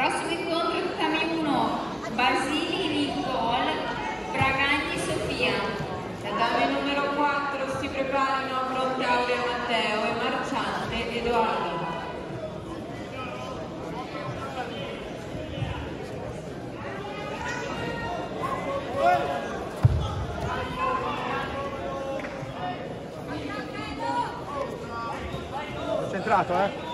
Prossimo incontro Tatami 1, Basili Nicole, Bragagni Sofia. Tatami numero 4 si preparano Fronte Aurea Matteo e Marciante Edoardo. Concentrato,